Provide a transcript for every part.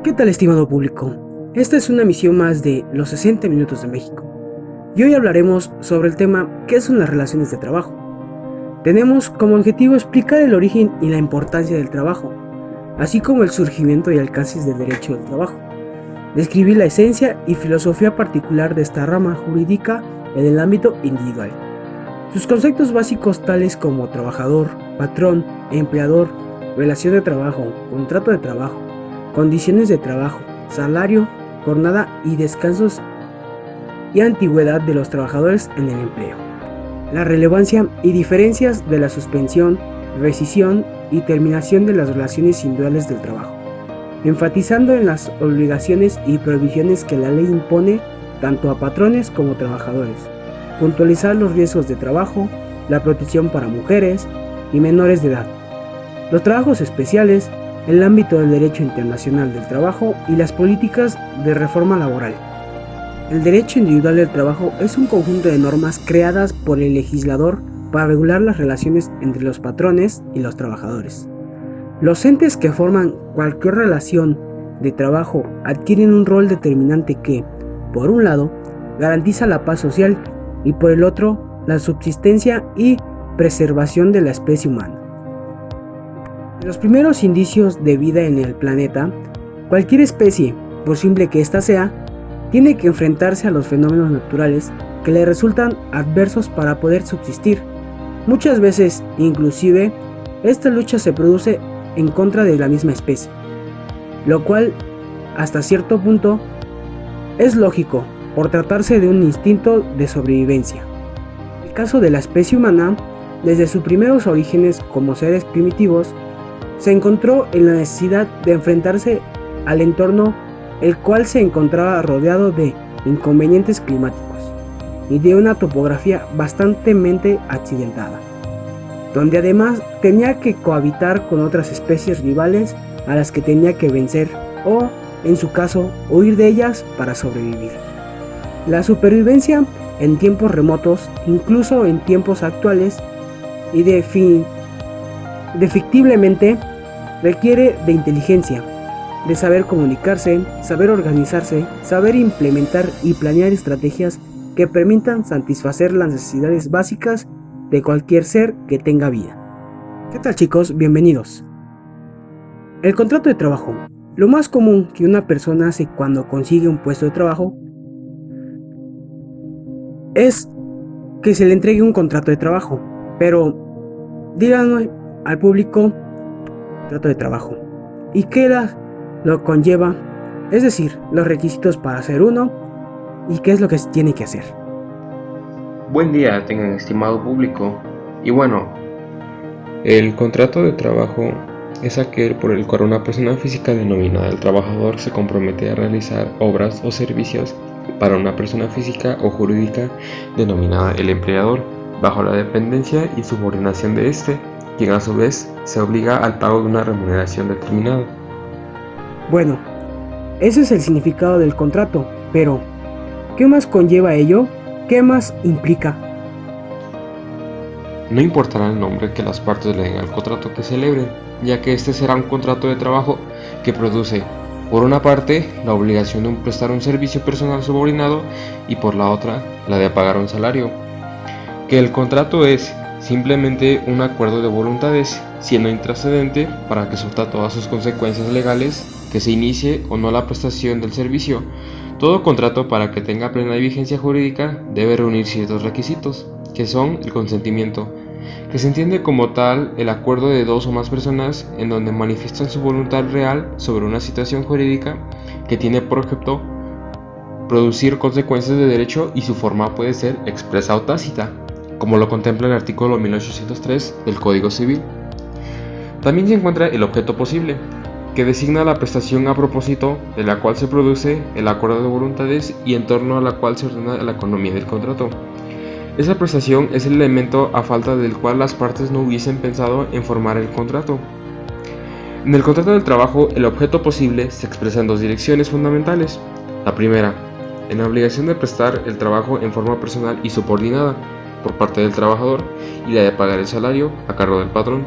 ¿Qué tal, estimado público? Esta es una emisión más de Los 60 Minutos de México. Y hoy hablaremos sobre el tema ¿qué son las relaciones de trabajo? Tenemos como objetivo explicar el origen y la importancia del trabajo, así como el surgimiento y alcances del derecho del trabajo. Describir la esencia y filosofía particular de esta rama jurídica en el ámbito individual. Sus conceptos básicos tales como trabajador, patrón, empleador, relación de trabajo, contrato de trabajo, condiciones de trabajo, salario, jornada y descansos y antigüedad de los trabajadores en el empleo. La relevancia y diferencias de la suspensión, rescisión y terminación de las relaciones individuales del trabajo, enfatizando en las obligaciones y prohibiciones que la ley impone tanto a patrones como trabajadores, puntualizar los riesgos de trabajo, la protección para mujeres y menores de edad, los trabajos especiales, el ámbito del derecho internacional del trabajo y las políticas de reforma laboral. El derecho individual del trabajo es un conjunto de normas creadas por el legislador para regular las relaciones entre los patrones y los trabajadores. Los entes que forman cualquier relación de trabajo adquieren un rol determinante que, por un lado, garantiza la paz social y por el otro, la subsistencia y preservación de la especie humana. En los primeros indicios de vida en el planeta, cualquier especie, por simple que ésta sea, tiene que enfrentarse a los fenómenos naturales que le resultan adversos para poder subsistir. Muchas veces, inclusive, esta lucha se produce en contra de la misma especie, lo cual, hasta cierto punto, es lógico por tratarse de un instinto de sobrevivencia. En el caso de la especie humana, desde sus primeros orígenes como seres primitivos, se encontró en la necesidad de enfrentarse al entorno el cual se encontraba rodeado de inconvenientes climáticos y de una topografía bastante accidentada, donde además tenía que cohabitar con otras especies rivales a las que tenía que vencer o, en su caso, huir de ellas para sobrevivir. La supervivencia en tiempos remotos, incluso en tiempos actuales, y defectiblemente requiere de inteligencia, de saber comunicarse, saber organizarse, saber implementar y planear estrategias que permitan satisfacer las necesidades básicas de cualquier ser que tenga vida. ¿Qué tal, chicos? Bienvenidos. El contrato de trabajo. Lo más común que una persona hace cuando consigue un puesto de trabajo es que se le entregue un contrato de trabajo, pero díganme al público contrato de trabajo y qué lo conlleva, es decir, los requisitos para hacer uno y qué es lo que se tiene que hacer. Buen día tengan, estimado público. Y bueno, el contrato de trabajo es aquel por el cual una persona física denominada el trabajador se compromete a realizar obras o servicios para una persona física o jurídica denominada el empleador, bajo la dependencia y subordinación de éste, quien a su vez se obliga al pago de una remuneración determinada. Bueno, ese es el significado del contrato, pero ¿qué más conlleva ello? ¿Qué más implica? No importará el nombre que las partes le den al contrato que celebren, ya que este será un contrato de trabajo que produce, por una parte, la obligación de prestar un servicio personal subordinado y por la otra, la de pagar un salario. Que el contrato es simplemente un acuerdo de voluntades, siendo intrascendente para que surta todas sus consecuencias legales, que se inicie o no la prestación del servicio. Todo contrato, para que tenga plena vigencia jurídica, debe reunir ciertos requisitos, que son el consentimiento, que se entiende como tal el acuerdo de dos o más personas en donde manifiestan su voluntad real sobre una situación jurídica que tiene por objeto producir consecuencias de derecho, y su forma puede ser expresa o tácita, como lo contempla el artículo 1803 del Código Civil. También se encuentra el objeto posible, que designa la prestación a propósito de la cual se produce el acuerdo de voluntades y en torno a la cual se ordena la economía del contrato. Esa prestación es el elemento a falta del cual las partes no hubiesen pensado en formar el contrato. En el contrato del trabajo, el objeto posible se expresa en dos direcciones fundamentales. La primera, en la obligación de prestar el trabajo en forma personal y subordinada por parte del trabajador, y la de pagar el salario a cargo del patrón.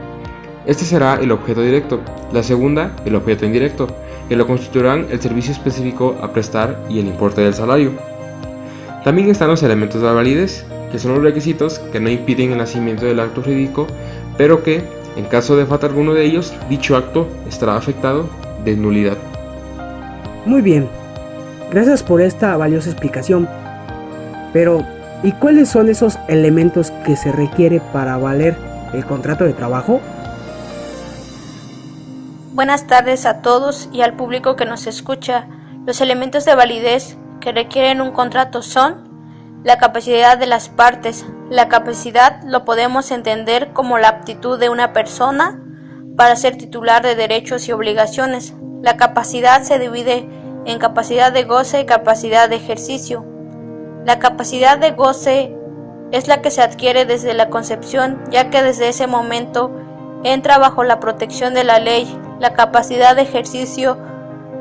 Este será el objeto directo, la segunda el objeto indirecto, que lo constituirán el servicio específico a prestar y el importe del salario. También están los elementos de la validez, que son los requisitos que no impiden el nacimiento del acto jurídico, pero que, en caso de falta alguno de ellos, dicho acto estará afectado de nulidad. Muy bien, gracias por esta valiosa explicación. Pero, ¿y cuáles son esos elementos que se requiere para valer el contrato de trabajo? Buenas tardes a todos y al público que nos escucha. Los elementos de validez que requieren un contrato son la capacidad de las partes. La capacidad lo podemos entender como la aptitud de una persona para ser titular de derechos y obligaciones. La capacidad se divide en capacidad de goce y capacidad de ejercicio. La capacidad de goce es la que se adquiere desde la concepción, ya que desde ese momento entra bajo la protección de la ley. La capacidad de ejercicio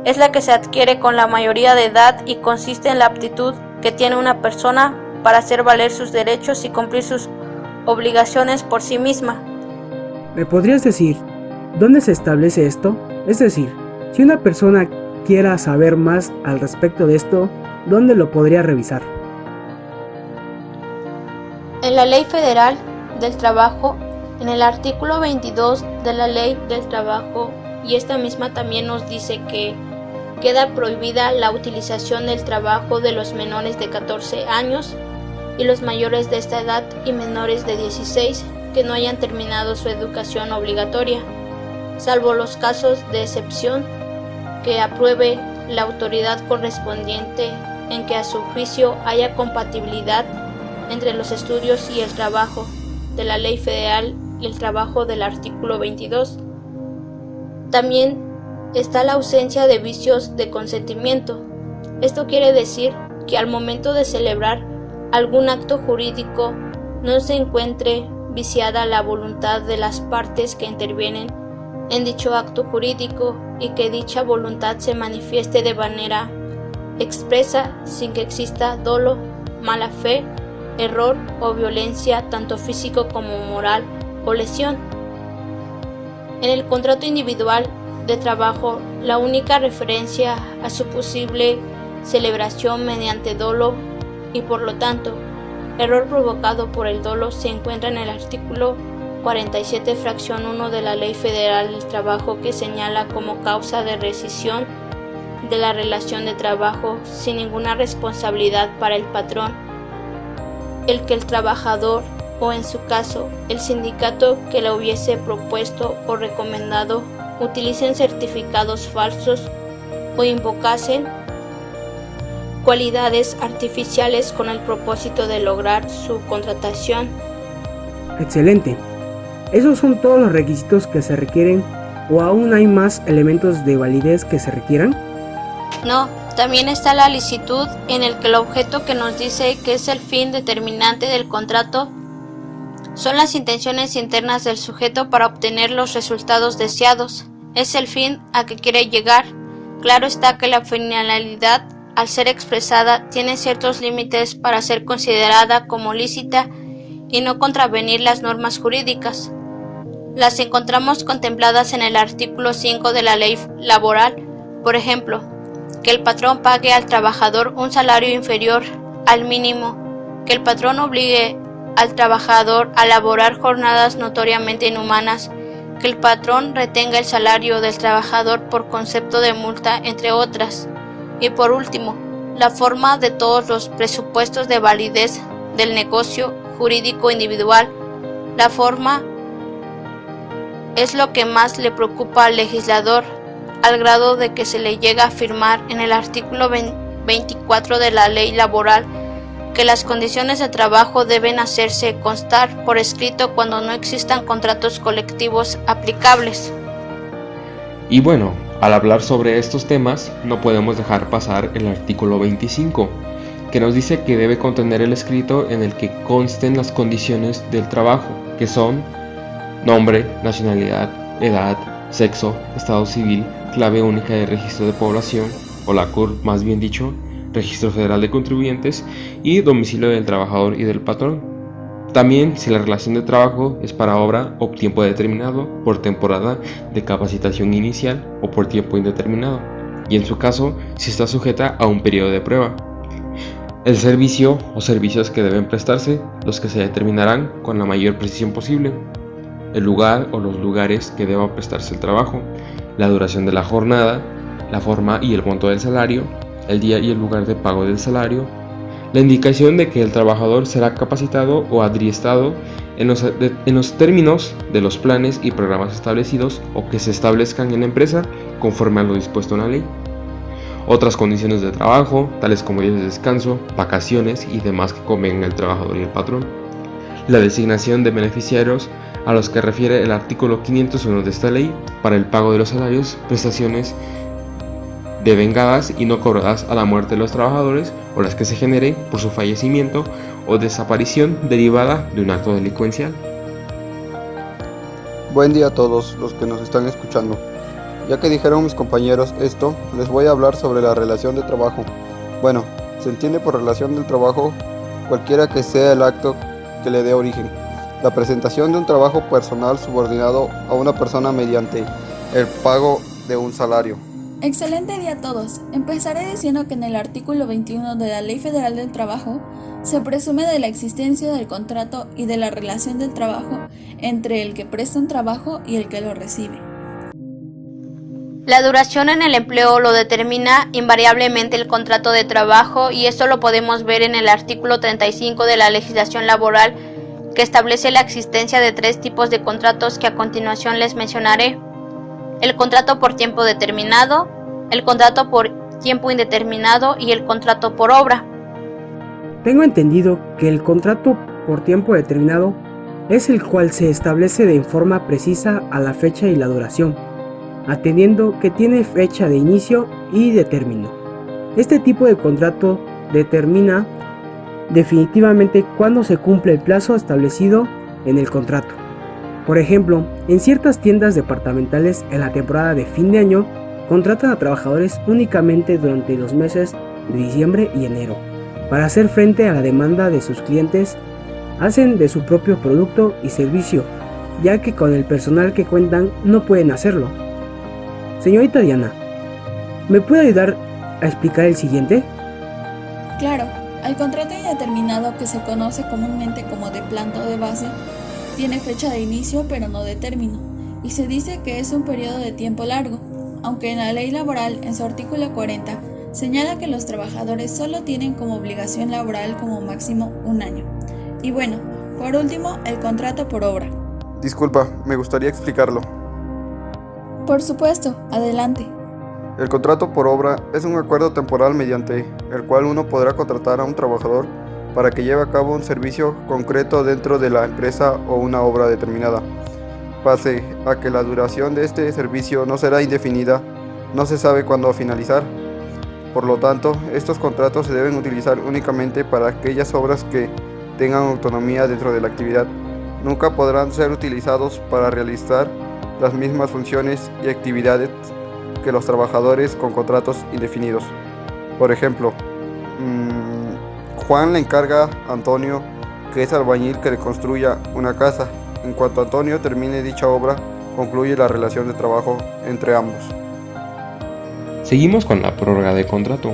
es la que se adquiere con la mayoría de edad y consiste en la aptitud que tiene una persona para hacer valer sus derechos y cumplir sus obligaciones por sí misma. ¿Me podrías decir dónde se establece esto? Es decir, si una persona quiera saber más al respecto de esto, ¿dónde lo podría revisar? En la Ley Federal del Trabajo, en el artículo 22 de la Ley del Trabajo, y esta misma también nos dice que queda prohibida la utilización del trabajo de los menores de 14 años y los mayores de esta edad y menores de 16 que no hayan terminado su educación obligatoria, salvo los casos de excepción que apruebe la autoridad correspondiente en que a su juicio haya compatibilidad entre los estudios y el trabajo, de la Ley Federal del Trabajo del artículo 22. También está la ausencia de vicios de consentimiento. Esto quiere decir que al momento de celebrar algún acto jurídico no se encuentre viciada la voluntad de las partes que intervienen en dicho acto jurídico y que dicha voluntad se manifieste de manera expresa sin que exista dolo, mala fe, error o violencia tanto físico como moral o lesión. En el contrato individual de trabajo, la única referencia a su posible celebración mediante dolo y por lo tanto error provocado por el dolo se encuentra en el artículo 47 fracción 1 de la Ley Federal del Trabajo, que señala como causa de rescisión de la relación de trabajo sin ninguna responsabilidad para el patrón el que el trabajador o en su caso el sindicato que la hubiese propuesto o recomendado utilicen certificados falsos o invocasen cualidades artificiales con el propósito de lograr su contratación. Excelente. ¿Esos son todos los requisitos que se requieren o aún hay más elementos de validez que se requieran? No, también está la licitud, en el que el objeto que nos dice que es el fin determinante del contrato son las intenciones internas del sujeto para obtener los resultados deseados. Es el fin a que quiere llegar. Claro está que la finalidad, al ser expresada, tiene ciertos límites para ser considerada como lícita y no contravenir las normas jurídicas. Las encontramos contempladas en el artículo 5 de la Ley Laboral, por ejemplo, que el patrón pague al trabajador un salario inferior al mínimo, que el patrón obligue al trabajador a laborar jornadas notoriamente inhumanas, que el patrón retenga el salario del trabajador por concepto de multa, entre otras. Y por último, la forma de todos los presupuestos de validez del negocio jurídico individual. La forma es lo que más le preocupa al legislador, al grado de que se le llega a afirmar en el artículo 24 de la Ley Laboral que las condiciones de trabajo deben hacerse constar por escrito cuando no existan contratos colectivos aplicables. Y bueno, al hablar sobre estos temas, no podemos dejar pasar el artículo 25, que nos dice que debe contener el escrito en el que consten las condiciones del trabajo, que son nombre, nacionalidad, edad, sexo, estado civil, clave única de registro de población, o la CURP más bien dicho, registro federal de contribuyentes y domicilio del trabajador y del patrón. También si la relación de trabajo es para obra o tiempo determinado, por temporada de capacitación inicial o por tiempo indeterminado, y en su caso si está sujeta a un periodo de prueba. El servicio o servicios que deben prestarse, los que se determinarán con la mayor precisión posible, el lugar o los lugares que deba prestarse el trabajo, la duración de la jornada, la forma y el monto del salario, el día y el lugar de pago del salario, la indicación de que el trabajador será capacitado o adiestrado en los términos de los planes y programas establecidos o que se establezcan en la empresa conforme a lo dispuesto en la ley. Otras condiciones de trabajo, tales como días de descanso, vacaciones y demás que convengan el trabajador y el patrón. La designación de beneficiarios a los que refiere el artículo 501 de esta ley para el pago de los salarios, prestaciones devengadas y no cobradas a la muerte de los trabajadores o las que se generen por su fallecimiento o desaparición derivada de un acto delincuencial. Buen día a todos los que nos están escuchando. Ya que dijeron mis compañeros esto, les voy a hablar sobre la relación de trabajo. Bueno, se entiende por relación del trabajo cualquiera que sea el acto que le dé origen. La presentación de un trabajo personal subordinado a una persona mediante el pago de un salario. Excelente día a todos. Empezaré diciendo que en el artículo 21 de la Ley Federal del Trabajo se presume de la existencia del contrato y de la relación del trabajo entre el que presta un trabajo y el que lo recibe. La duración en el empleo lo determina invariablemente el contrato de trabajo y esto lo podemos ver en el artículo 35 de la legislación laboral que establece la existencia de 3 tipos de contratos que a continuación les mencionaré. El contrato por tiempo determinado, el contrato por tiempo indeterminado y el contrato por obra. Tengo entendido que el contrato por tiempo determinado es el cual se establece de forma precisa a la fecha y la duración, atendiendo que tiene fecha de inicio y de término. Este tipo de contrato determina definitivamente cuándo se cumple el plazo establecido en el contrato. Por ejemplo, en ciertas tiendas departamentales en la temporada de fin de año contratan a trabajadores únicamente durante los meses de diciembre y enero. Para hacer frente a la demanda de sus clientes, hacen de su propio producto y servicio, ya que con el personal que cuentan no pueden hacerlo. Señorita Diana, ¿me puede ayudar a explicar el siguiente? Claro, el contrato indeterminado, que se conoce comúnmente como de planta o de base, tiene fecha de inicio pero no de término, y se dice que es un periodo de tiempo largo, aunque en la ley laboral, en su artículo 40, señala que los trabajadores solo tienen como obligación laboral como máximo 1 año. Y bueno, por último, el contrato por obra. Disculpa, me gustaría explicarlo. Por supuesto, adelante. El contrato por obra es un acuerdo temporal mediante el cual uno podrá contratar a un trabajador para que lleve a cabo un servicio concreto dentro de la empresa o una obra determinada. Pase a que la duración de este servicio no será indefinida, no se sabe cuándo finalizar. Por lo tanto, estos contratos se deben utilizar únicamente para aquellas obras que tengan autonomía dentro de la actividad. Nunca podrán ser utilizados para realizar las mismas funciones y actividades que los trabajadores con contratos indefinidos. Por ejemplo, Juan le encarga a Antonio, que es albañil, que le construya una casa. En cuanto Antonio termine dicha obra, concluye la relación de trabajo entre ambos. Seguimos con la prórroga de contrato.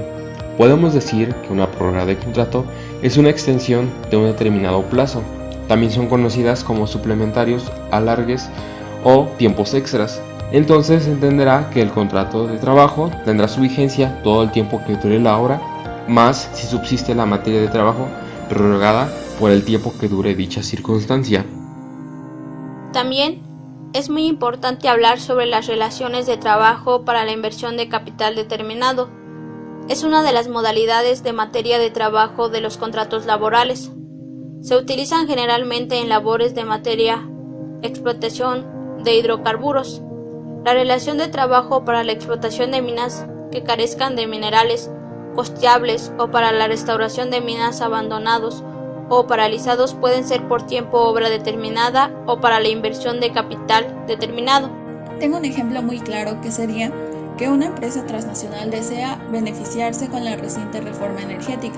Podemos decir que una prórroga de contrato es una extensión de un determinado plazo. También son conocidas como suplementarios, alargues o tiempos extras. Entonces se entenderá que el contrato de trabajo tendrá su vigencia todo el tiempo que dure la obra, más si subsiste la materia de trabajo prorrogada por el tiempo que dure dicha circunstancia. También es muy importante hablar sobre las relaciones de trabajo para la inversión de capital determinado. Es una de las modalidades de materia de trabajo de los contratos laborales. Se utilizan generalmente en labores de materia, explotación de hidrocarburos. La relación de trabajo para la explotación de minas que carezcan de minerales costeables o para la restauración de minas abandonados o paralizados pueden ser por tiempo o obra determinada o para la inversión de capital determinado. Tengo un ejemplo muy claro que sería que una empresa transnacional desea beneficiarse con la reciente reforma energética.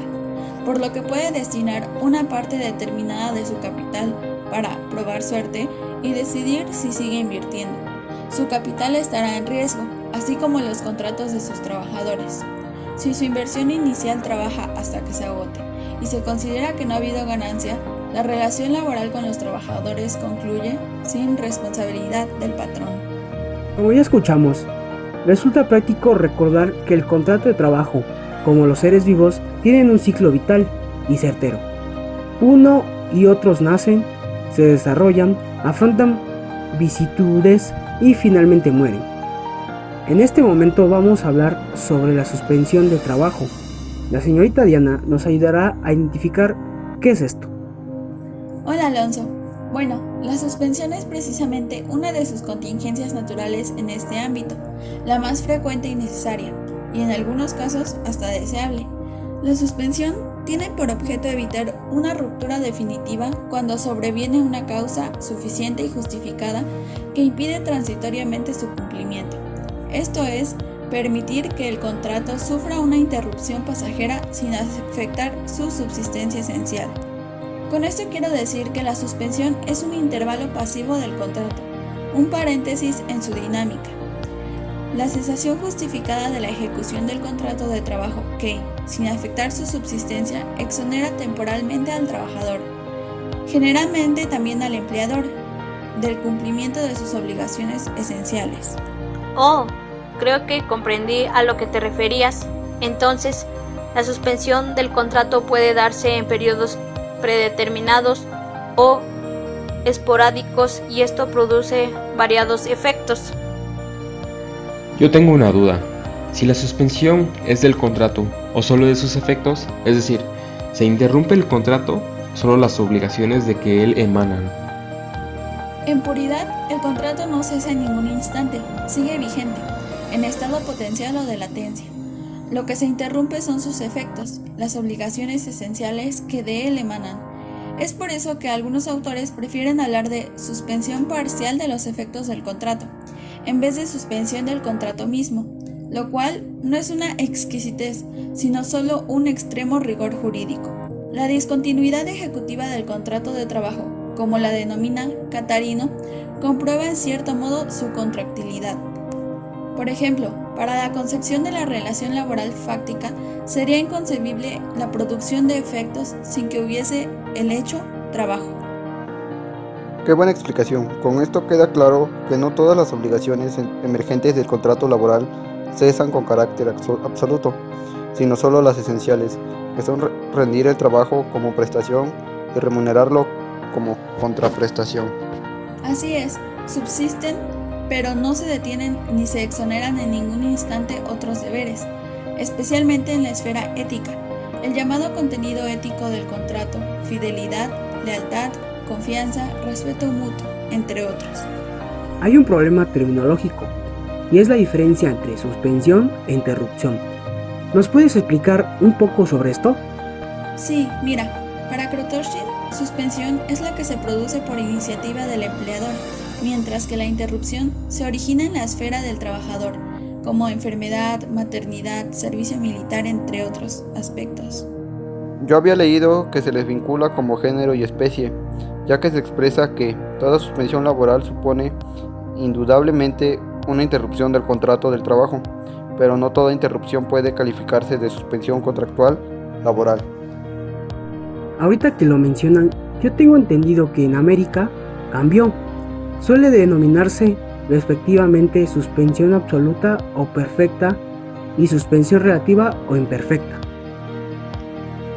por lo que puede destinar una parte determinada de su capital para probar suerte y decidir si sigue invirtiendo. Su capital estará en riesgo, así como los contratos de sus trabajadores. Si su inversión inicial trabaja hasta que se agote y se considera que no ha habido ganancia, la relación laboral con los trabajadores concluye sin responsabilidad del patrón. Como ya escuchamos, resulta práctico recordar que el contrato de trabajo, como los seres vivos, tienen un ciclo vital y certero. Uno y otros nacen, se desarrollan, afrontan vicisitudes y finalmente mueren. En este momento vamos a hablar sobre la suspensión de trabajo. La señorita Diana nos ayudará a identificar qué es esto. Hola Alonso. Bueno, la suspensión es precisamente una de sus contingencias naturales en este ámbito, la más frecuente y necesaria, y en algunos casos hasta deseable. La suspensión tiene por objeto evitar una ruptura definitiva cuando sobreviene una causa suficiente y justificada que impide transitoriamente su cumplimiento. Esto es, permitir que el contrato sufra una interrupción pasajera sin afectar su subsistencia esencial. Con esto quiero decir que la suspensión es un intervalo pasivo del contrato, un paréntesis en su dinámica. La cesación justificada de la ejecución del contrato de trabajo que, sin afectar su subsistencia, exonera temporalmente al trabajador, generalmente también al empleador, del cumplimiento de sus obligaciones esenciales. Oh, creo que comprendí a lo que te referías. Entonces, la suspensión del contrato puede darse en periodos predeterminados o esporádicos y esto produce variados efectos. Yo tengo una duda. Si la suspensión es del contrato o solo de sus efectos, es decir, se interrumpe el contrato, solo las obligaciones de que él emanan. En puridad, el contrato no cesa en ningún instante, sigue vigente, en estado potencial o de latencia. Lo que se interrumpe son sus efectos, las obligaciones esenciales que de él emanan. Es por eso que algunos autores prefieren hablar de suspensión parcial de los efectos del contrato, en vez de suspensión del contrato mismo, lo cual no es una exquisitez, sino solo un extremo rigor jurídico. La discontinuidad ejecutiva del contrato de trabajo, como la denomina Catarino, comprueba en cierto modo su contractilidad. Por ejemplo, para la concepción de la relación laboral fáctica, sería inconcebible la producción de efectos sin que hubiese el hecho trabajo. Qué buena explicación. Con esto queda claro que no todas las obligaciones emergentes del contrato laboral cesan con carácter absoluto, sino solo las esenciales, que son rendir el trabajo como prestación y remunerarlo como contraprestación. Así es, subsisten, pero no se detienen ni se exoneran en ningún instante otros deberes, especialmente en la esfera ética, el llamado contenido ético del contrato, fidelidad, lealtad, confianza, respeto mutuo, entre otros. Hay un problema terminológico, y es la diferencia entre suspensión e interrupción. ¿Nos puedes explicar un poco sobre esto? Sí, mira, para Krotoshkin, suspensión es la que se produce por iniciativa del empleador, mientras que la interrupción se origina en la esfera del trabajador, como enfermedad, maternidad, servicio militar, entre otros aspectos. Yo había leído que se les vincula como género y especie, ya que se expresa que toda suspensión laboral supone indudablemente una interrupción del contrato del trabajo, pero no toda interrupción puede calificarse de suspensión contractual laboral. Ahorita que lo mencionan, yo tengo entendido que en América cambió. Suele denominarse respectivamente suspensión absoluta o perfecta y suspensión relativa o imperfecta.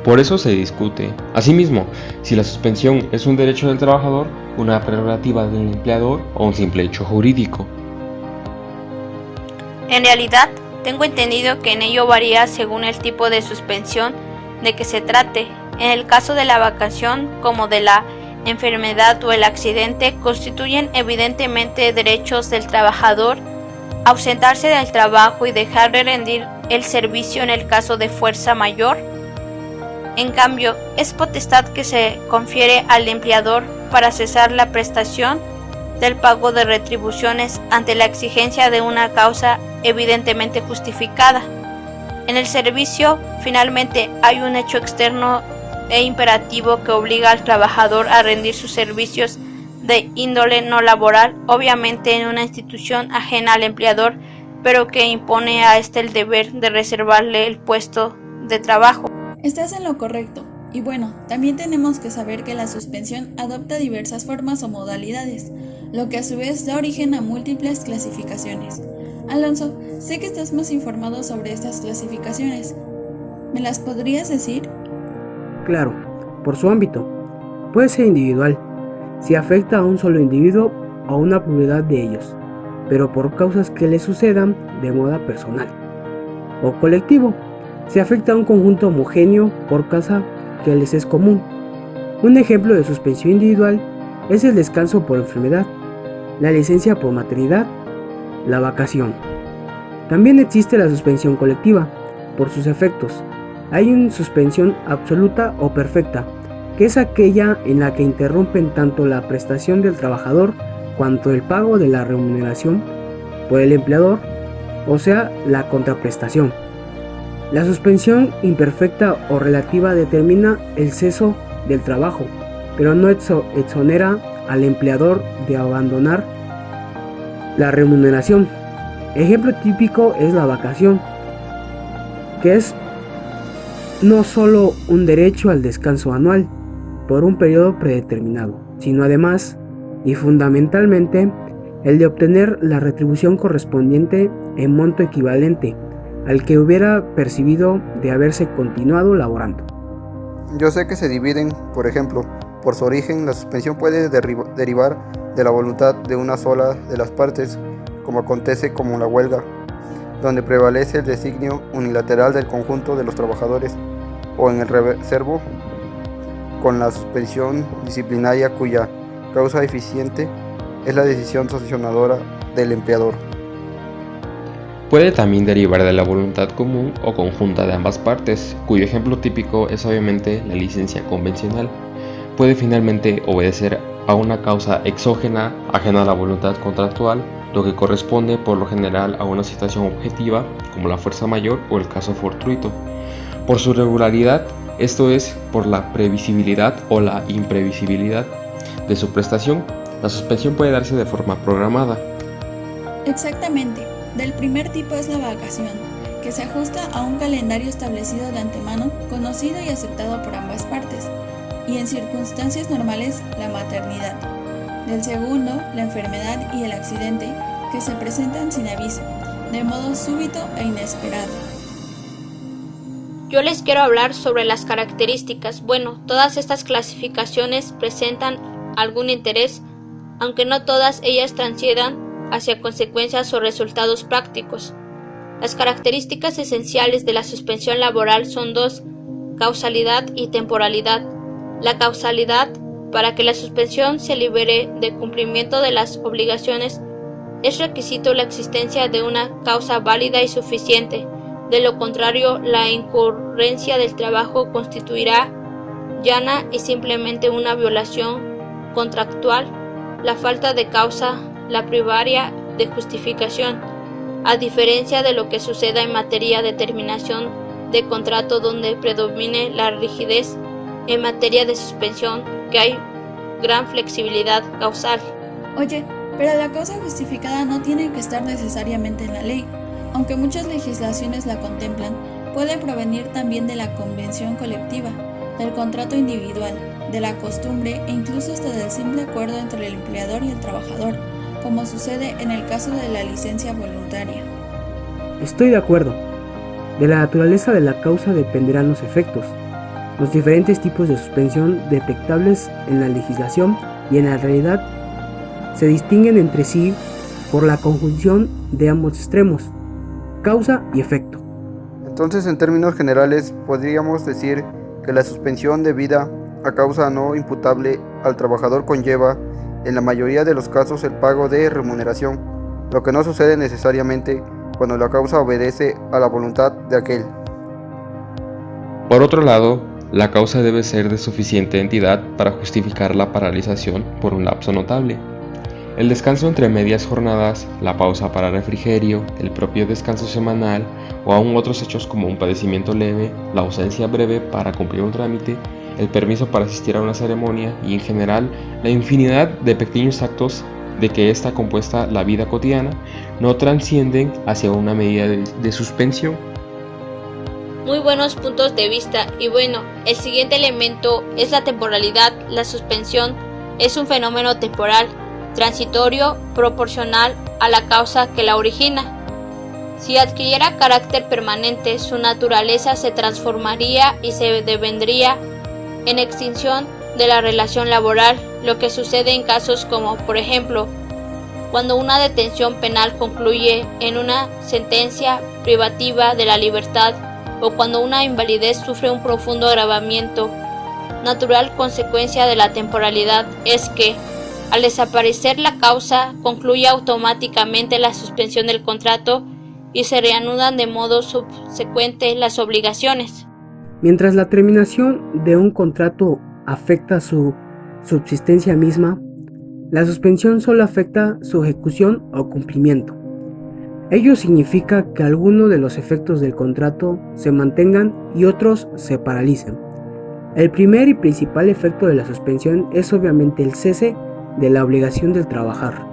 Por eso se discute. Asimismo, si la suspensión es un derecho del trabajador, una prerrogativa del empleador o un simple hecho jurídico. En realidad, tengo entendido que en ello varía según el tipo de suspensión de que se trate. En el caso de la vacación, como de la enfermedad o el accidente, constituyen evidentemente derechos del trabajador ausentarse del trabajo y dejar de rendir el servicio en el caso de fuerza mayor. En cambio, es potestad que se confiere al empleador para cesar la prestación del pago de retribuciones ante la exigencia de una causa evidentemente justificada. En el servicio, finalmente, hay un hecho externo e imperativo que obliga al trabajador a rendir sus servicios de índole no laboral, obviamente en una institución ajena al empleador, pero que impone a éste el deber de reservarle el puesto de trabajo. Estás en lo correcto. Y bueno, también tenemos que saber que la suspensión adopta diversas formas o modalidades, lo que a su vez da origen a múltiples clasificaciones. Alonso, sé que estás más informado sobre estas clasificaciones. ¿Me las podrías decir? Claro, por su ámbito. Puede ser individual, si afecta a un solo individuo o a una pluralidad de ellos, pero por causas que le sucedan de modo personal. O colectivo, si afecta a un conjunto homogéneo por causa que les es común. Un ejemplo de suspensión individual es el descanso por enfermedad, la licencia por maternidad, la vacación. También existe la suspensión colectiva, por sus efectos. Hay una suspensión absoluta o perfecta, que es aquella en la que interrumpen tanto la prestación del trabajador cuanto el pago de la remuneración por el empleador, o sea, la contraprestación. La suspensión imperfecta o relativa determina el ceso del trabajo, pero no exonera al empleador de abandonar la remuneración. Ejemplo típico es la vacación, que es no solo un derecho al descanso anual por un periodo predeterminado, sino además y fundamentalmente el de obtener la retribución correspondiente en monto equivalente al que hubiera percibido de haberse continuado laborando. Yo sé que se dividen, por ejemplo, por su origen. La suspensión puede derivar de la voluntad de una sola de las partes, como acontece como la huelga, donde prevalece el designio unilateral del conjunto de los trabajadores, o en el reservo, con la suspensión disciplinaria cuya causa eficiente es la decisión sancionadora del empleador. Puede también derivar de la voluntad común o conjunta de ambas partes, cuyo ejemplo típico es obviamente la licencia convencional. Puede finalmente obedecer a una causa exógena, ajena a la voluntad contractual, lo que corresponde por lo general a una situación objetiva, como la fuerza mayor o el caso fortuito. Por su regularidad, esto es, por la previsibilidad o la imprevisibilidad de su prestación, la suspensión puede darse de forma programada. Exactamente. Del primer tipo es la vacación, que se ajusta a un calendario establecido de antemano, conocido y aceptado por ambas partes, y en circunstancias normales la maternidad. Del segundo, la enfermedad y el accidente, que se presentan sin aviso, de modo súbito e inesperado. Yo les quiero hablar sobre las características. Bueno, todas estas clasificaciones presentan algún interés, aunque no todas ellas transiedan hacia consecuencias o resultados prácticos. Las características esenciales de la suspensión laboral son dos: causalidad y temporalidad. La causalidad, para que la suspensión se libere de cumplimiento de las obligaciones, es requisito la existencia de una causa válida y suficiente. De lo contrario, la incurrencia del trabajo constituirá llana y simplemente una violación contractual. La falta de causa la privaria de justificación, a diferencia de lo que suceda en materia de terminación de contrato, donde predomine la rigidez. En materia de suspensión, que hay gran flexibilidad causal. Oye, pero la causa justificada no tiene que estar necesariamente en la ley. Aunque muchas legislaciones la contemplan, puede provenir también de la convención colectiva, del contrato individual, de la costumbre e incluso hasta del simple acuerdo entre el empleador y el trabajador, como sucede en el caso de la licencia voluntaria. Estoy de acuerdo. De la naturaleza de la causa dependerán los efectos. Los diferentes tipos de suspensión detectables en la legislación y en la realidad se distinguen entre sí por la conjunción de ambos extremos, causa y efecto. Entonces, en términos generales, podríamos decir que la suspensión debida a causa no imputable al trabajador conlleva, en la mayoría de los casos, el pago de remuneración, lo que no sucede necesariamente cuando la causa obedece a la voluntad de aquel. Por otro lado, la causa debe ser de suficiente entidad para justificar la paralización por un lapso notable. El descanso entre medias jornadas, la pausa para refrigerio, el propio descanso semanal o aún otros hechos como un padecimiento leve, la ausencia breve para cumplir un trámite, el permiso para asistir a una ceremonia y en general la infinidad de pequeños actos de que está compuesta la vida cotidiana no trascienden hacia una medida de suspensión. Muy buenos puntos de vista y bueno, el siguiente elemento es la temporalidad. La suspensión es un fenómeno temporal, transitorio, proporcional a la causa que la origina. Si adquiriera carácter permanente, su naturaleza se transformaría y se devendría en extinción de la relación laboral, lo que sucede en casos como, por ejemplo, cuando una detención penal concluye en una sentencia privativa de la libertad o cuando una invalidez sufre un profundo agravamiento. Natural consecuencia de la temporalidad es que, al desaparecer la causa, concluye automáticamente la suspensión del contrato y se reanudan de modo subsecuente las obligaciones. Mientras la terminación de un contrato afecta su subsistencia misma, la suspensión solo afecta su ejecución o cumplimiento. Ello significa que algunos de los efectos del contrato se mantengan y otros se paralicen. El primer y principal efecto de la suspensión es obviamente el cese de la obligación del trabajar.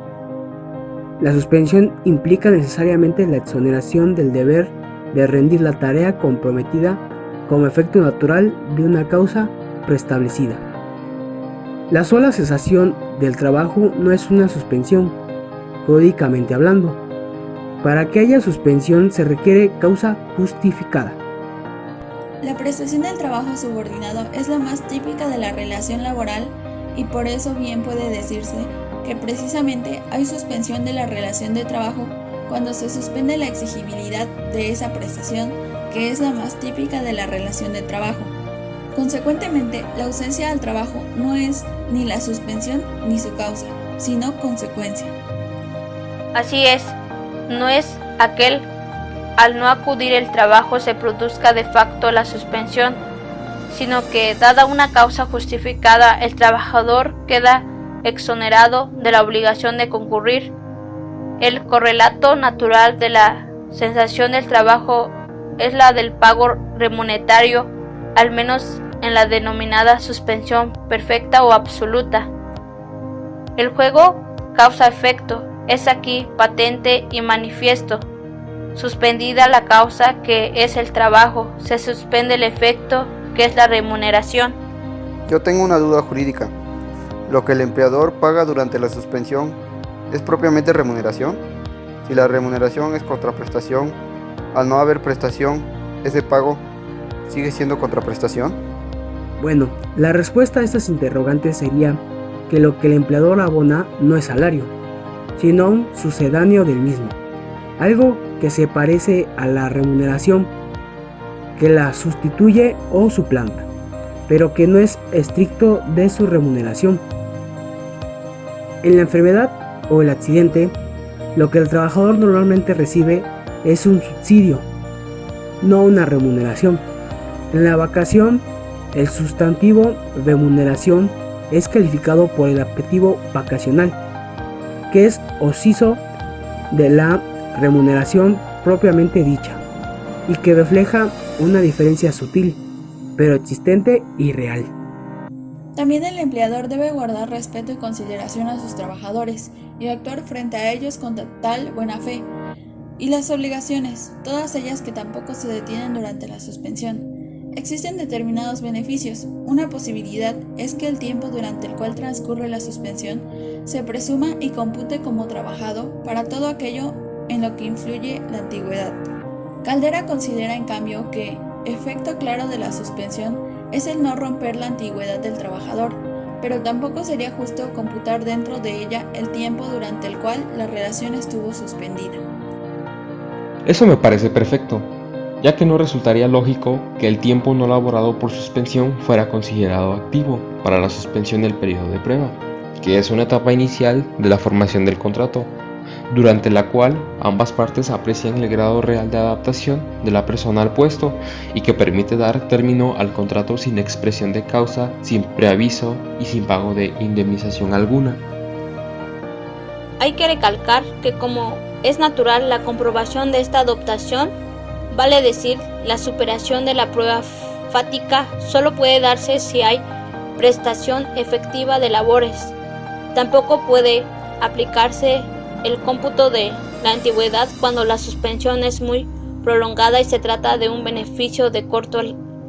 La suspensión implica necesariamente la exoneración del deber de rendir la tarea comprometida como efecto natural de una causa preestablecida. La sola cesación del trabajo no es una suspensión, jurídicamente hablando. Para que haya suspensión se requiere causa justificada. La prestación del trabajo subordinado es la más típica de la relación laboral y por eso bien puede decirse que precisamente hay suspensión de la relación de trabajo cuando se suspende la exigibilidad de esa prestación, que es la más típica de la relación de trabajo. Consecuentemente, la ausencia al trabajo no es ni la suspensión ni su causa, sino consecuencia. Así es, no es aquel al no acudir el trabajo se produzca de facto la suspensión, sino que, dada una causa justificada, el trabajador queda exonerado de la obligación de concurrir. El correlato natural de la cesación del trabajo es la del pago remunerario, al menos en la denominada suspensión perfecta o absoluta. El juego causa-efecto es aquí patente y manifiesto. Suspendida la causa, que es el trabajo, se suspende el efecto, que es la remuneración. Yo tengo una duda jurídica. ¿Lo que el empleador paga durante la suspensión es propiamente remuneración? Si la remuneración es contraprestación, al no haber prestación, ¿ese pago sigue siendo contraprestación? Bueno, la respuesta a estas interrogantes sería que lo que el empleador abona no es salario, sino un sucedáneo del mismo, algo que se parece a la remuneración, que la sustituye o suplanta, pero que no es estricto de su remuneración. En la enfermedad o el accidente, lo que el trabajador normalmente recibe es un subsidio, no una remuneración. En la vacación, el sustantivo remuneración es calificado por el adjetivo vacacional, que es ociso de la remuneración propiamente dicha, y que refleja una diferencia sutil, pero existente y real. También el empleador debe guardar respeto y consideración a sus trabajadores y actuar frente a ellos con total buena fe. Y las obligaciones, todas ellas que tampoco se detienen durante la suspensión. Existen determinados beneficios. Una posibilidad es que el tiempo durante el cual transcurre la suspensión se presuma y compute como trabajado para todo aquello en lo que influye la antigüedad. Caldera considera en cambio que efecto claro de la suspensión es el no romper la antigüedad del trabajador, pero tampoco sería justo computar dentro de ella el tiempo durante el cual la relación estuvo suspendida. Eso me parece perfecto, ya que no resultaría lógico que el tiempo no laborado por suspensión fuera considerado activo para la suspensión del periodo de prueba, que es una etapa inicial de la formación del contrato, durante la cual ambas partes aprecian el grado real de adaptación de la persona al puesto y que permite dar término al contrato sin expresión de causa, sin preaviso y sin pago de indemnización alguna. Hay que recalcar que como es natural la comprobación de esta adaptación, vale decir, la superación de la prueba fática solo puede darse si hay prestación efectiva de labores. Tampoco puede aplicarse el cómputo de la antigüedad cuando la suspensión es muy prolongada y se trata de un beneficio de corto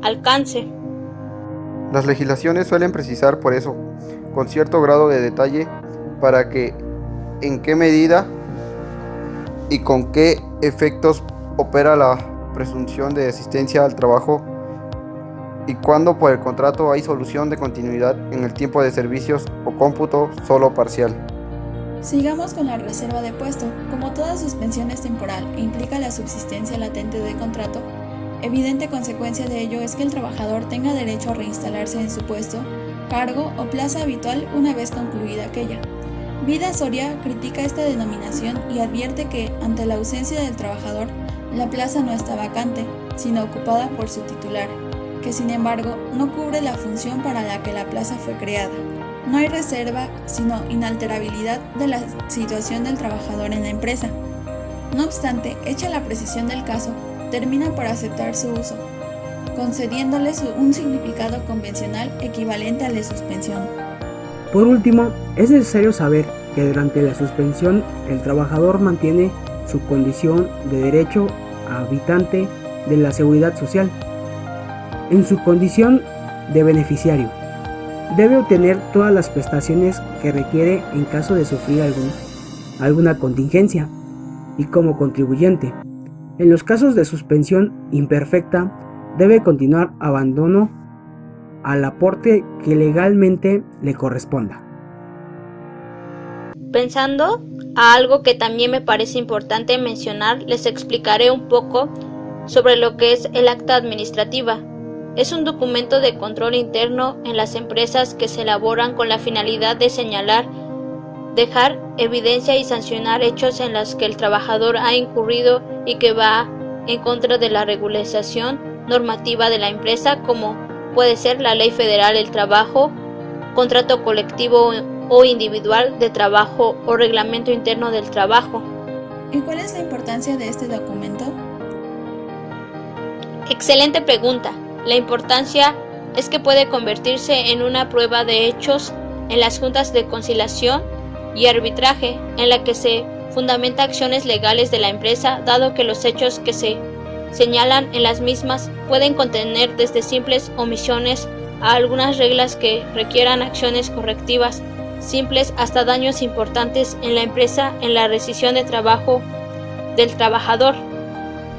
alcance. Las legislaciones suelen precisar por eso, con cierto grado de detalle, para que, en qué medida y con qué efectos opera la presunción de asistencia al trabajo y cuándo por el contrato hay solución de continuidad en el tiempo de servicios o cómputo solo parcial. Sigamos con la reserva de puesto. Como toda suspensión es temporal e implica la subsistencia latente del contrato, evidente consecuencia de ello es que el trabajador tenga derecho a reinstalarse en su puesto, cargo o plaza habitual una vez concluida aquella. Vida Soria critica esta denominación y advierte que, ante la ausencia del trabajador, la plaza no está vacante, sino ocupada por su titular, que sin embargo no cubre la función para la que la plaza fue creada. No hay reserva, sino inalterabilidad de la situación del trabajador en la empresa. No obstante, hecha la precisión del caso, termina por aceptar su uso, concediéndole un significado convencional equivalente al de suspensión. Por último, es necesario saber que durante la suspensión el trabajador mantiene su condición de derecho a habitante de la seguridad social. En su condición de beneficiario, debe obtener todas las prestaciones que requiere en caso de sufrir alguna contingencia, y como contribuyente, en los casos de suspensión imperfecta, debe continuar abandono al aporte que legalmente le corresponda. Pensando a algo que también me parece importante mencionar, les explicaré un poco sobre lo que es el acta administrativa. Es un documento de control interno en las empresas que se elaboran con la finalidad de señalar, dejar evidencia y sancionar hechos en los que el trabajador ha incurrido y que va en contra de la regularización normativa de la empresa, como puede ser la Ley Federal del Trabajo, contrato colectivo o individual de trabajo o reglamento interno del trabajo. ¿Y cuál es la importancia de este documento? Excelente pregunta. La importancia es que puede convertirse en una prueba de hechos en las juntas de conciliación y arbitraje, en la que se fundamenta acciones legales de la empresa, dado que los hechos que se señalan en las mismas pueden contener desde simples omisiones a algunas reglas que requieran acciones correctivas simples hasta daños importantes en la empresa en la rescisión de trabajo del trabajador.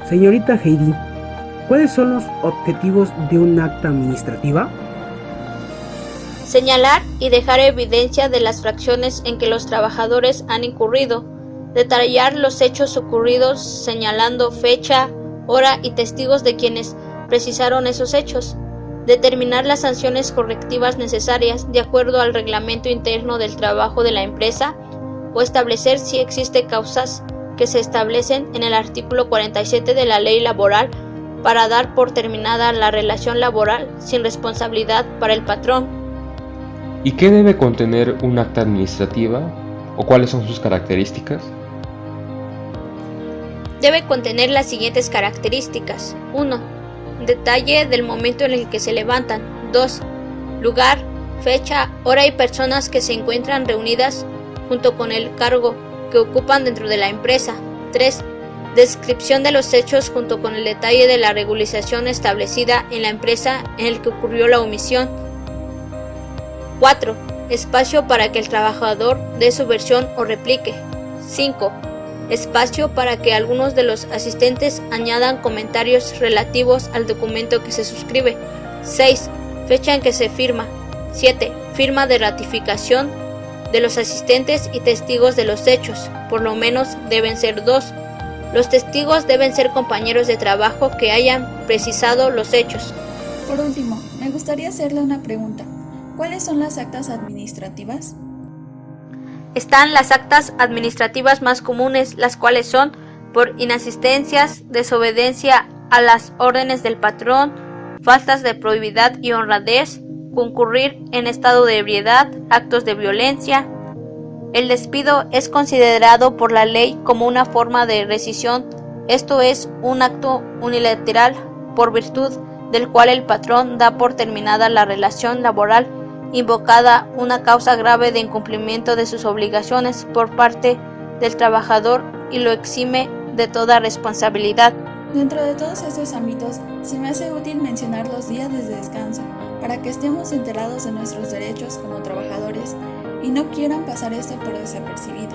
Señorita Heidi, ¿cuáles son los objetivos de un acta administrativa? Señalar y dejar evidencia de las fracciones en que los trabajadores han incurrido, detallar los hechos ocurridos señalando fecha, hora y testigos de quienes precisaron esos hechos, determinar las sanciones correctivas necesarias de acuerdo al reglamento interno del trabajo de la empresa o establecer si existe causas que se establecen en el artículo 47 de la Ley Laboral para dar por terminada la relación laboral sin responsabilidad para el patrón. ¿Y qué debe contener un acta administrativa o cuáles son sus características? Debe contener las siguientes características. 1. Detalle del momento en el que se levantan. 2. Lugar, fecha, hora y personas que se encuentran reunidas junto con el cargo que ocupan dentro de la empresa. 3. Descripción de los hechos junto con el detalle de la regularización establecida en la empresa en el que ocurrió la omisión. 4. Espacio para que el trabajador dé su versión o replique. 5. Espacio para que algunos de los asistentes añadan comentarios relativos al documento que se suscribe. 6. Fecha en que se firma. 7. Firma de ratificación de los asistentes y testigos de los hechos. Por lo menos deben ser 2. Los testigos deben ser compañeros de trabajo que hayan precisado los hechos. Por último, me gustaría hacerle una pregunta. ¿Cuáles son las actas administrativas? Están las actas administrativas más comunes, las cuales son por inasistencias, desobediencia a las órdenes del patrón, faltas de probidad y honradez, concurrir en estado de ebriedad, actos de violencia, El despido es considerado por la ley como una forma de rescisión, esto es, un acto unilateral por virtud del cual el patrón da por terminada la relación laboral, invocada una causa grave de incumplimiento de sus obligaciones por parte del trabajador y lo exime de toda responsabilidad. Dentro de todos estos ámbitos, se me hace útil mencionar los días de descanso, para que estemos enterados de nuestros derechos como trabajadores y no quieran pasar esto por desapercibido.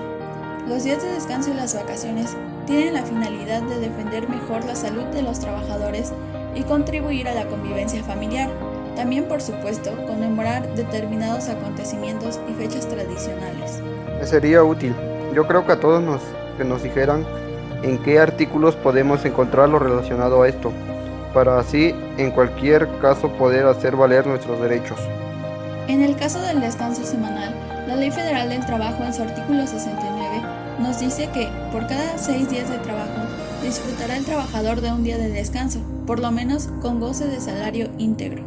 Los días de descanso y las vacaciones tienen la finalidad de defender mejor la salud de los trabajadores y contribuir a la convivencia familiar. También, por supuesto, conmemorar determinados acontecimientos y fechas tradicionales. Sería útil. Yo creo que a todos que nos dijeran en qué artículos podemos encontrar lo relacionado a esto, para así, en cualquier caso, poder hacer valer nuestros derechos. En el caso del descanso semanal, la Ley Federal del Trabajo en su artículo 69 nos dice que, por cada 6 días de trabajo, disfrutará el trabajador de un día de descanso, por lo menos con goce de salario íntegro.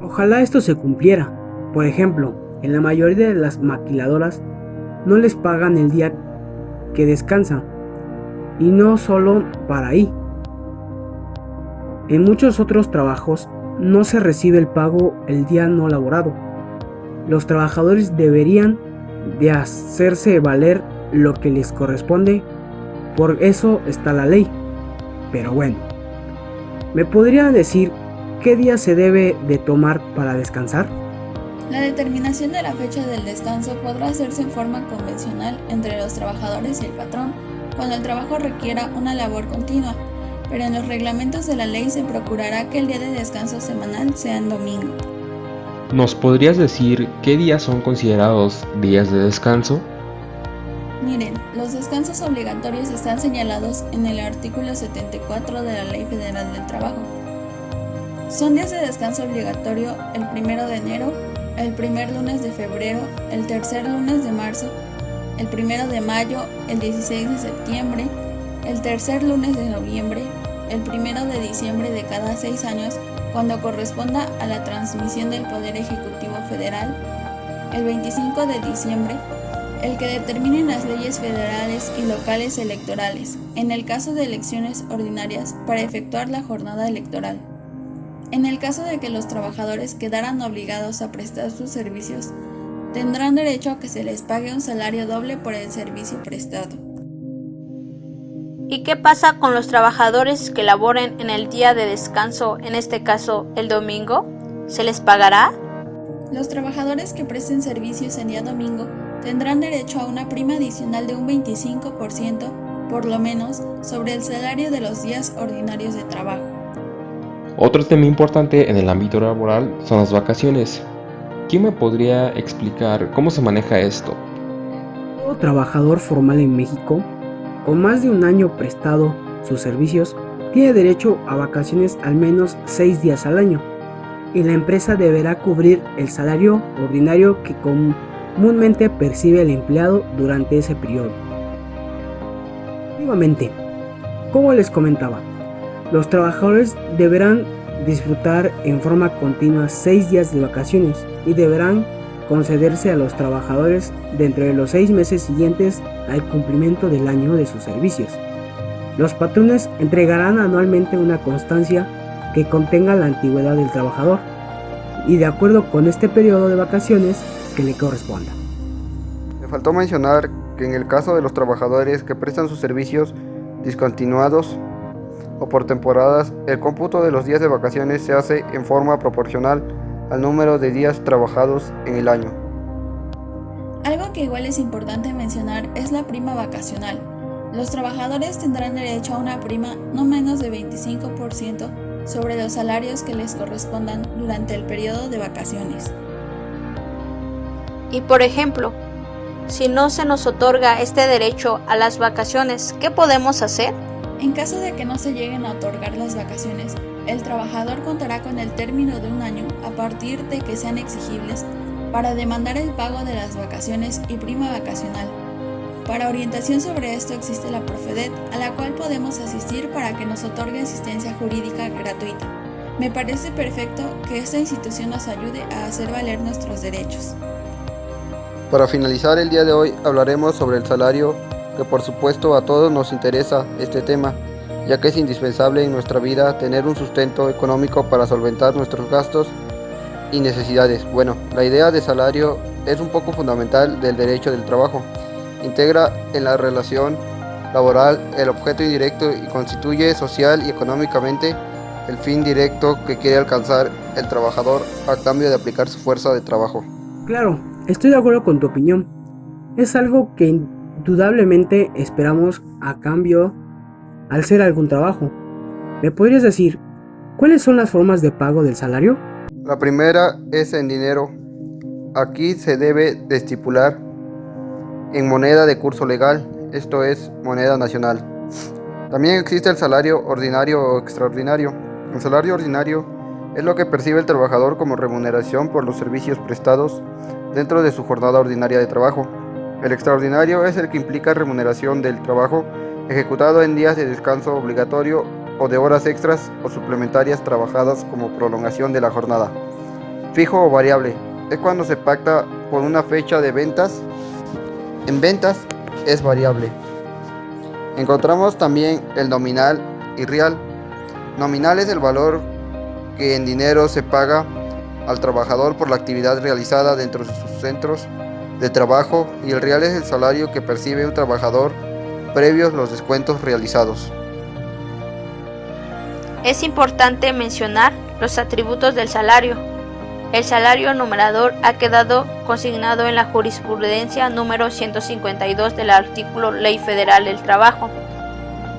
Ojalá esto se cumpliera. Por ejemplo, en la mayoría de las maquiladoras no les pagan el día que descansan, y no solo para ahí. En muchos otros trabajos no se recibe el pago el día no laborado. Los trabajadores deberían de hacerse valer lo que les corresponde, por eso está la ley. Pero bueno, ¿me podrían decir qué día se debe de tomar para descansar? La determinación de la fecha del descanso podrá hacerse en forma convencional entre los trabajadores y el patrón, cuando el trabajo requiera una labor continua, pero en los reglamentos de la ley se procurará que el día de descanso semanal sea en domingo. ¿Nos podrías decir qué días son considerados días de descanso? Miren, los descansos obligatorios están señalados en el artículo 74 de la Ley Federal del Trabajo. Son días de descanso obligatorio el 1 de enero, el primer lunes de febrero, el tercer lunes de marzo, el 1 de mayo, el 16 de septiembre, el tercer lunes de noviembre, el 1 de diciembre de cada 6 años, cuando corresponda a la transmisión del Poder Ejecutivo Federal, el 25 de diciembre, el que determinen las leyes federales y locales electorales, en el caso de elecciones ordinarias para efectuar la jornada electoral. En el caso de que los trabajadores quedaran obligados a prestar sus servicios, tendrán derecho a que se les pague un salario doble por el servicio prestado. ¿Y qué pasa con los trabajadores que laboren en el día de descanso, en este caso el domingo? ¿Se les pagará? Los trabajadores que presten servicios en día domingo tendrán derecho a una prima adicional de un 25%, por lo menos, sobre el salario de los días ordinarios de trabajo. Otro tema importante en el ámbito laboral son las vacaciones. ¿Quién me podría explicar cómo se maneja esto? Todo trabajador formal en México, con más de un año prestado sus servicios, tiene derecho a vacaciones al menos 6 días al año, y la empresa deberá cubrir el salario ordinario que comúnmente percibe el empleado durante ese periodo. Nuevamente, como les comentaba, los trabajadores deberán disfrutar en forma continua 6 días de vacaciones y deberán concederse a los trabajadores dentro de los 6 meses siguientes al cumplimiento del año de sus servicios. Los patrones entregarán anualmente una constancia que contenga la antigüedad del trabajador y de acuerdo con este periodo de vacaciones que le corresponda. Me faltó mencionar que en el caso de los trabajadores que prestan sus servicios discontinuados o por temporadas, el cómputo de los días de vacaciones se hace en forma proporcional al número de días trabajados en el año. Algo que igual es importante mencionar es la prima vacacional. Los trabajadores tendrán derecho a una prima no menos de 25% sobre los salarios que les correspondan durante el periodo de vacaciones. Y por ejemplo, si no se nos otorga este derecho a las vacaciones, ¿qué podemos hacer? En caso de que no se lleguen a otorgar las vacaciones, el trabajador contará con el término de un año a partir de que sean exigibles para demandar el pago de las vacaciones y prima vacacional. Para orientación sobre esto existe la Profedet, a la cual podemos asistir para que nos otorgue asistencia jurídica gratuita. Me parece perfecto que esta institución nos ayude a hacer valer nuestros derechos. Para finalizar el día de hoy hablaremos sobre el salario, que por supuesto a todos nos interesa este tema, ya que es indispensable en nuestra vida tener un sustento económico para solventar nuestros gastos y necesidades. Bueno, la idea de salario es un poco fundamental del derecho del trabajo. Integra en la relación laboral el objeto indirecto y constituye social y económicamente el fin directo que quiere alcanzar el trabajador a cambio de aplicar su fuerza de trabajo. Claro, estoy de acuerdo con tu opinión. Es algo que indudablemente esperamos a cambio al ser algún trabajo. ¿Me podrías decir cuáles son las formas de pago del salario? La primera es en dinero. Aquí se debe de estipular en moneda de curso legal, esto es moneda nacional. También existe el salario ordinario o extraordinario. El salario ordinario es lo que percibe el trabajador como remuneración por los servicios prestados dentro de su jornada ordinaria de trabajo. El extraordinario es el que implica remuneración del trabajo ejecutado en días de descanso obligatorio o de horas extras o suplementarias trabajadas como prolongación de la jornada. Fijo o variable es cuando se pacta por una fecha de ventas. En ventas es variable. Encontramos también el nominal y real. Nominal es el valor que en dinero se paga al trabajador por la actividad realizada dentro de sus centros de trabajo, y el real es el salario que percibe un trabajador previos los descuentos realizados. Es importante mencionar los atributos del salario. El salario numerador ha quedado consignado en la jurisprudencia número 152 del artículo Ley Federal del Trabajo.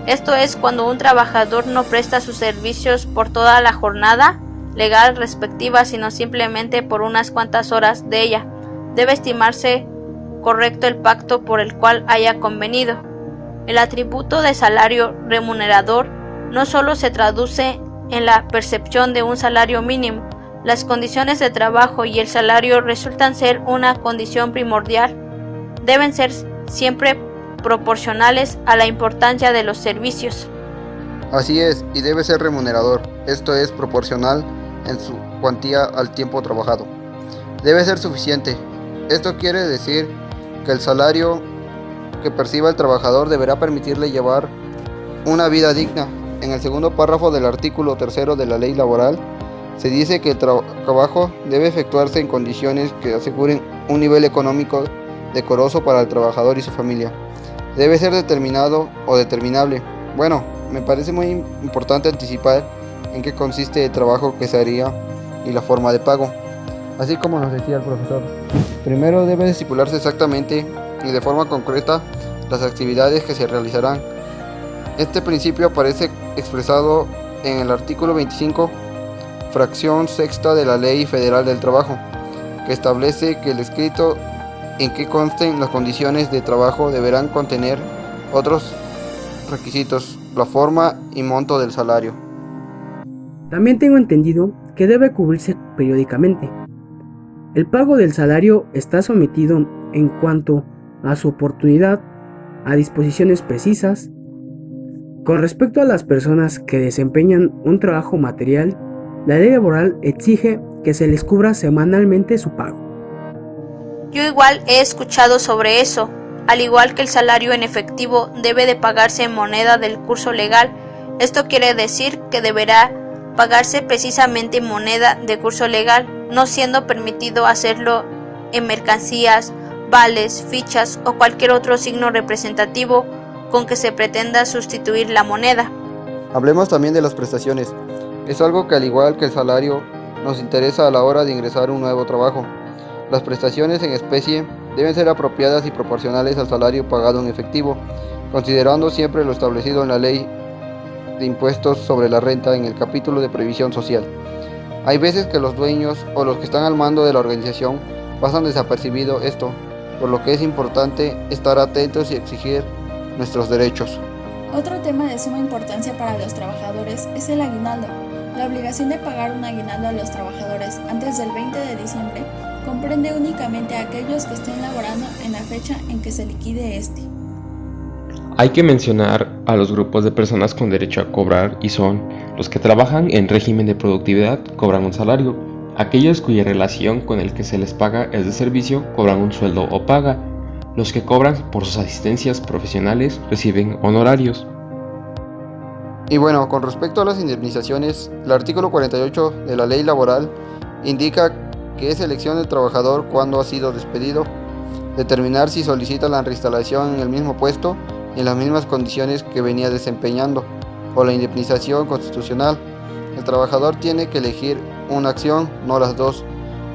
Esto es cuando un trabajador no presta sus servicios por toda la jornada legal respectiva, sino simplemente por unas cuantas horas de ella. Debe estimarse correcto el pacto por el cual haya convenido. El atributo de salario remunerador no solo se traduce en la percepción de un salario mínimo. Las condiciones de trabajo y el salario resultan ser una condición primordial. Deben ser siempre proporcionales a la importancia de los servicios. Así es, y debe ser remunerador, esto es proporcional en su cuantía al tiempo trabajado. Debe ser suficiente. Esto quiere decir que el salario que perciba el trabajador deberá permitirle llevar una vida digna. En el segundo párrafo del artículo 3 de la ley laboral se dice que el trabajo debe efectuarse en condiciones que aseguren un nivel económico decoroso para el trabajador y su familia. Debe ser determinado o determinable. Bueno, me parece muy importante anticipar en qué consiste el trabajo que se haría y la forma de pago. Así como nos decía el profesor, primero debe estipularse exactamente y de forma concreta las actividades que se realizarán. Este principio aparece expresado en el artículo 25, fracción sexta de la Ley Federal del Trabajo, que establece que el escrito en que consten las condiciones de trabajo deberán contener otros requisitos, la forma y monto del salario. También tengo entendido que debe cubrirse periódicamente. El pago del salario está sometido en cuanto a su oportunidad a disposiciones precisas. Con respecto a las personas que desempeñan un trabajo material, la ley laboral exige que se les cubra semanalmente su pago. Yo igual he escuchado sobre eso. Al igual que el salario en efectivo debe de pagarse en moneda del curso legal, esto quiere decir que deberá pagarse precisamente en moneda de curso legal, no siendo permitido hacerlo en mercancías, vales, fichas o cualquier otro signo representativo con que se pretenda sustituir la moneda. Hablemos también de las prestaciones. Es algo que, al igual que el salario, nos interesa a la hora de ingresar a un nuevo trabajo. Las prestaciones en especie deben ser apropiadas y proporcionales al salario pagado en efectivo, considerando siempre lo establecido en la Ley de Impuestos sobre la Renta en el capítulo de Previsión Social. Hay veces que los dueños o los que están al mando de la organización pasan desapercibido esto, por lo que es importante estar atentos y exigir nuestros derechos. Otro tema de suma importancia para los trabajadores es el aguinaldo. La obligación de pagar un aguinaldo a los trabajadores antes del 20 de diciembre comprende únicamente a aquellos que estén laborando en la fecha en que se liquide este. Hay que mencionar a los grupos de personas con derecho a cobrar y son los que trabajan en régimen de productividad, cobran un salario, Aquellos cuya relación con el que se les paga es de servicio cobran un sueldo o paga. Los que cobran por sus asistencias profesionales reciben honorarios. Y bueno, con respecto a las indemnizaciones, el artículo 48 de la ley laboral indica que es elección del trabajador cuando ha sido despedido, determinar si solicita la reinstalación en el mismo puesto y en las mismas condiciones que venía desempeñando, o la indemnización constitucional. El trabajador tiene que elegir una acción, no las dos.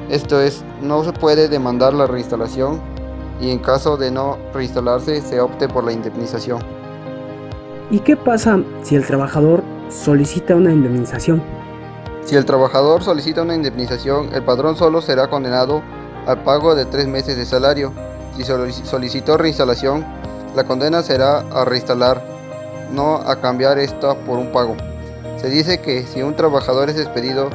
Esto es, no se puede demandar la reinstalación y en caso de no reinstalarse se opte por la indemnización. ¿Y qué pasa si el trabajador solicita una indemnización? Si el trabajador solicita una indemnización, el patrón solo será condenado al pago de 3 meses de salario. Si solicitó reinstalación, la condena será a reinstalar, no a cambiar esta por un pago. Se dice que si un trabajador es despedido,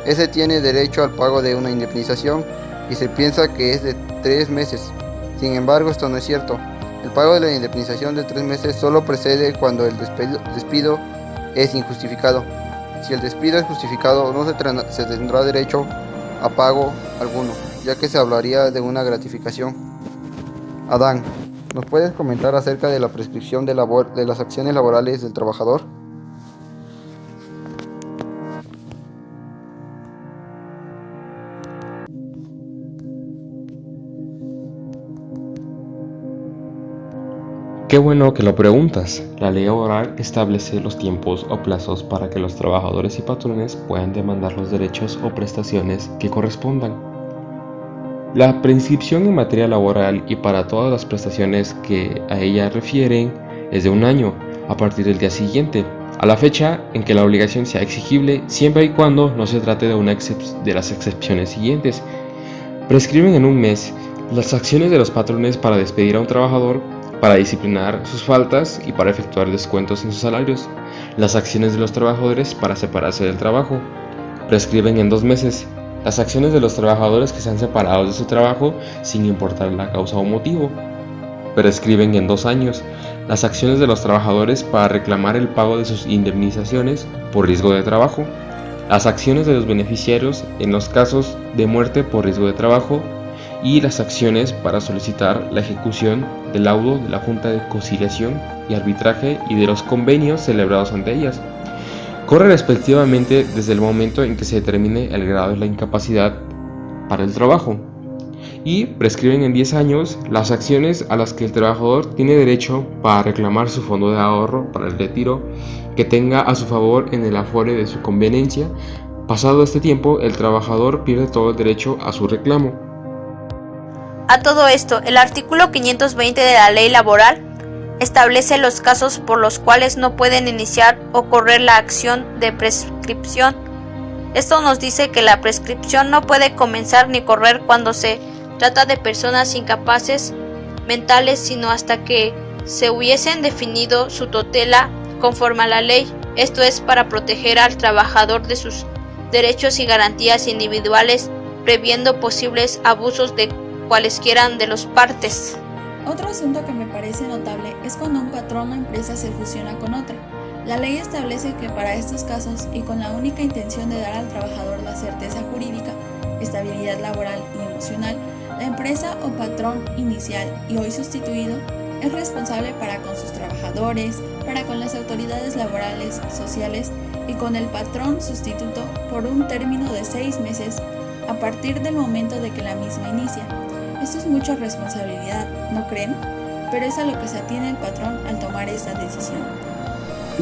ese tiene derecho al pago de una indemnización y se piensa que es de 3 meses. Sin embargo, esto no es cierto. El pago de la indemnización de 3 meses solo procede cuando el despido es injustificado. Si el despido es justificado, no se tendrá derecho a pago alguno, ya que se hablaría de una gratificación. Adán, ¿nos puedes comentar acerca de la prescripción de las acciones laborales del trabajador? Qué bueno que lo preguntas. La ley laboral establece los tiempos o plazos para que los trabajadores y patrones puedan demandar los derechos o prestaciones que correspondan. La prescripción en materia laboral y para todas las prestaciones que a ella refieren es de 1 año a partir del día siguiente, a la fecha en que la obligación sea exigible, siempre y cuando no se trate de una de las excepciones siguientes. Prescriben en 1 mes las acciones de los patrones para despedir a un trabajador, para disciplinar sus faltas y para efectuar descuentos en sus salarios. Las acciones de los trabajadores para separarse del trabajo. Prescriben en 2 meses las acciones de los trabajadores que sean separados de su trabajo sin importar la causa o motivo. Prescriben en 2 años las acciones de los trabajadores para reclamar el pago de sus indemnizaciones por riesgo de trabajo. Las acciones de los beneficiarios en los casos de muerte por riesgo de trabajo y las acciones para solicitar la ejecución del laudo de la Junta de Conciliación y Arbitraje y de los convenios celebrados ante ellas. Corre respectivamente desde el momento en que se determine el grado de la incapacidad para el trabajo. Y prescriben en 10 años las acciones a las que el trabajador tiene derecho para reclamar su fondo de ahorro para el retiro que tenga a su favor en el afore de su conveniencia. Pasado este tiempo, el trabajador pierde todo el derecho a su reclamo. A todo esto, el artículo 520 de la Ley Laboral establece los casos por los cuales no pueden iniciar o correr la acción de prescripción. Esto nos dice que la prescripción no puede comenzar ni correr cuando se trata de personas incapaces mentales, sino hasta que se hubiesen definido su tutela conforme a la ley. Esto es para proteger al trabajador de sus derechos y garantías individuales, previendo posibles abusos de cualesquiera de las partes. Otro asunto que me parece notable es cuando un patrón o empresa se fusiona con otra. La ley establece que para estos casos, y con la única intención de dar al trabajador la certeza jurídica, estabilidad laboral y emocional, la empresa o patrón inicial y hoy sustituido es responsable para con sus trabajadores, para con las autoridades laborales, sociales y con el patrón sustituto por un término de 6 meses a partir del momento de que la misma inicia. Esto es mucha responsabilidad, ¿no creen? Pero es a lo que se atiene el patrón al tomar esta decisión.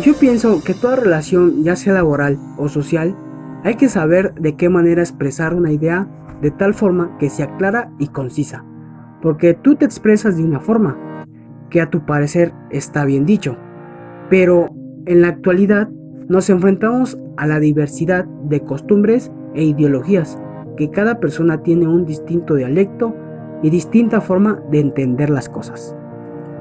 Yo pienso que toda relación, ya sea laboral o social, hay que saber de qué manera expresar una idea de tal forma que sea clara y concisa, porque tú te expresas de una forma que a tu parecer está bien dicho, pero en la actualidad nos enfrentamos a la diversidad de costumbres e ideologías, que cada persona tiene un distinto dialecto y distinta forma de entender las cosas.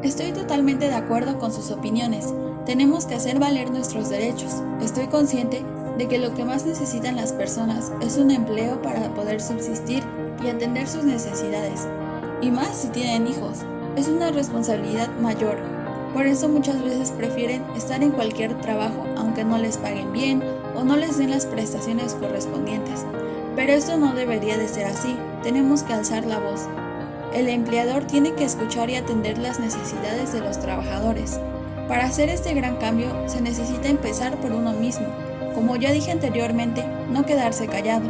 Estoy totalmente de acuerdo con sus opiniones. Tenemos que hacer valer nuestros derechos. Estoy consciente de que lo que más necesitan las personas es un empleo para poder subsistir y atender sus necesidades. Y más si tienen hijos. Es una responsabilidad mayor. Por eso muchas veces prefieren estar en cualquier trabajo aunque no les paguen bien o no les den las prestaciones correspondientes. Pero esto no debería de ser así, tenemos que alzar la voz. El empleador tiene que escuchar y atender las necesidades de los trabajadores. Para hacer este gran cambio se necesita empezar por uno mismo. Como ya dije anteriormente, no quedarse callado.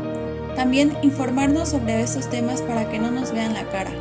También informarnos sobre estos temas para que no nos vean la cara.